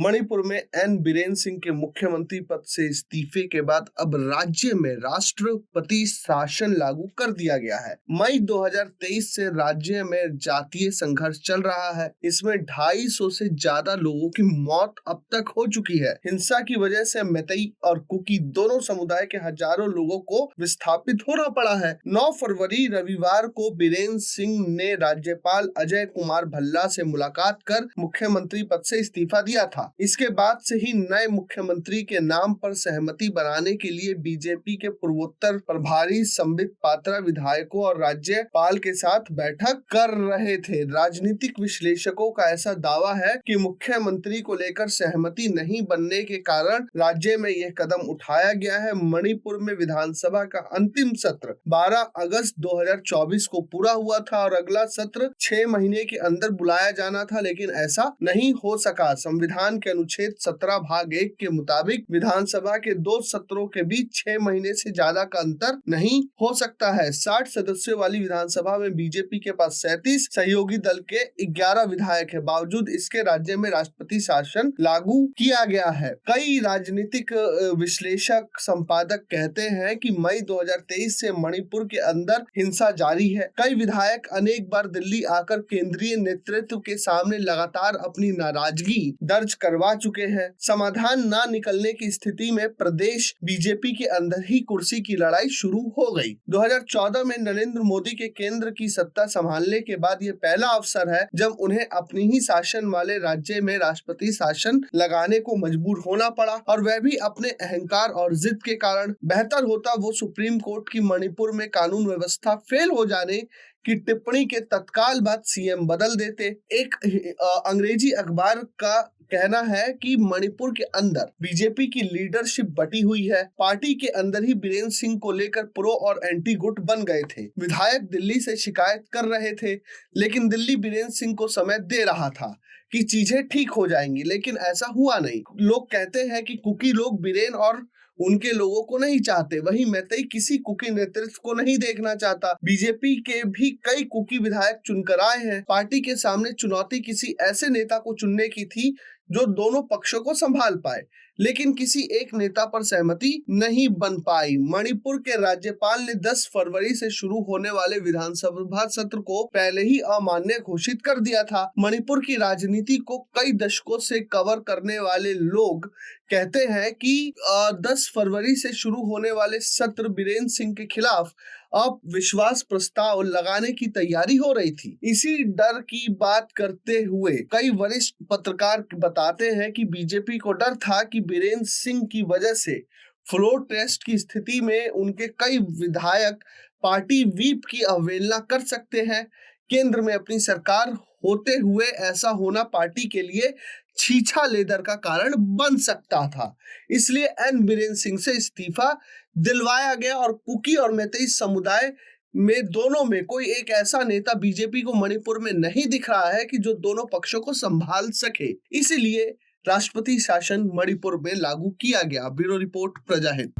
मणिपुर में एन बीरेन सिंह के मुख्यमंत्री पद से इस्तीफे के बाद अब राज्य में राष्ट्रपति शासन लागू कर दिया गया है। मई 2023 से राज्य में जातीय संघर्ष चल रहा है। इसमें 250 से ज्यादा लोगों की मौत अब तक हो चुकी है। हिंसा की वजह से मैतेई और कुकी दोनों समुदाय के हजारों लोगों को विस्थापित होना पड़ा है। 9 फरवरी रविवार को बीरेन सिंह ने राज्यपाल अजय कुमार भल्ला से मुलाकात कर मुख्यमंत्री पद से इस्तीफा दिया था। इसके बाद से ही नए मुख्यमंत्री के नाम पर सहमति बनाने के लिए बीजेपी के पूर्वोत्तर प्रभारी संबित पात्रा विधायकों और राज्यपाल के साथ बैठक कर रहे थे। राजनीतिक विश्लेषकों का ऐसा दावा है कि मुख्यमंत्री को लेकर सहमति नहीं बनने के कारण राज्य में यह कदम उठाया गया है। मणिपुर में विधानसभा का अंतिम सत्र 12 अगस्त 2024 को पूरा हुआ था और अगला सत्र 6 महीने के अंदर बुलाया जाना था, लेकिन ऐसा नहीं हो सका। संविधान के अनुच्छेद 17 भाग 1 के मुताबिक विधानसभा के 2 सत्रों के बीच 6 महीने से ज्यादा का अंतर नहीं हो सकता है। 60 सदस्यों वाली विधानसभा में बीजेपी के पास 37, सहयोगी दल के 11 विधायक है। बावजूद इसके राज्य में राष्ट्रपति शासन लागू किया गया है। कई राजनीतिक विश्लेषक संपादक कहते हैं कि मई 2023 से मणिपुर के अंदर हिंसा जारी है। कई विधायक अनेक बार दिल्ली आकर केंद्रीय नेतृत्व के सामने लगातार अपनी नाराजगी दर्ज करवा चुके हैं। समाधान ना निकलने की स्थिति में प्रदेश बीजेपी के अंदर ही कुर्सी की लड़ाई शुरू हो गई। 2014 में नरेंद्र मोदी के केंद्र की सत्ता संभालने के बाद ये पहला अवसर है जब उन्हें अपनी ही शासन वाले राज्य में राष्ट्रपति शासन लगाने को मजबूर होना पड़ा, और वह भी अपने अहंकार और जिद के कारण। बेहतर होता वो सुप्रीम कोर्ट की मणिपुर में कानून व्यवस्था फेल हो जाने की टिप्पणी के तत्काल बाद सीएम बदल देते। एक अंग्रेजी अखबार का कहना है कि मणिपुर के अंदर बीजेपी की लीडरशिप बटी हुई है। पार्टी के अंदर ही बीरेन सिंह को लेकर प्रो और एंटी गुट बन गए थे। विधायक दिल्ली से शिकायत कर रहे थे, लेकिन दिल्ली बीरेन सिंह को समय दे रहा था कि चीजें ठीक हो जाएंगी, लेकिन ऐसा हुआ नहीं। लोग कहते हैं कि कुकी लोग बीरेन और उनके लोगों को नहीं चाहते, वहीं मैतेई किसी कुकी नेतृत्व को नहीं देखना चाहता। बीजेपी के भी कई कुकी विधायक चुनकर आए हैं। पार्टी के सामने चुनौती किसी ऐसे नेता को चुनने की थी जो दोनों पक्षों को संभाल पाए, लेकिन किसी एक नेता पर सहमति नहीं बन पाई। मणिपुर के राज्यपाल ने 10 फरवरी से शुरू होने वाले विधानसभा सत्र को पहले ही अमान्य घोषित कर दिया था। मणिपुर की राजनीति को कई दशकों से कवर करने वाले लोग कहते हैं कि 10 फरवरी से शुरू होने वाले सत्र बीरेन सिंह के खिलाफ अविश्वास प्रस्ताव लगाने की तैयारी हो रही थी। इसी डर की बात करते हुए कई वरिष्ठ पत्रकार बताते हैं कि बीजेपी को डर था कि बीरेन सिंह की वजह से फ्लोर टेस्ट की स्थिति में उनके कई विधायक पार्टी व्हीप की अवहेलना कर सकते हैं। केंद्र में अपनी सरकार होते हुए ऐसा होना पार्टी के लिए छीछा लेदर का कारण बन सकता था। इसलिए एन बीरेन सिंह से इस्तीफा दिलवाया गया और कुकी और मैतेई समुदाय में दोनों में कोई एक ऐसा नेता बीजेपी को मणिपुर में नहीं दिख रहा है कि जो दोनों पक्षों को संभाल सके। इसीलिए राष्ट्रपति शासन मणिपुर में लागू किया गया। ब्यूरो रिपोर्ट, प्रजा हित।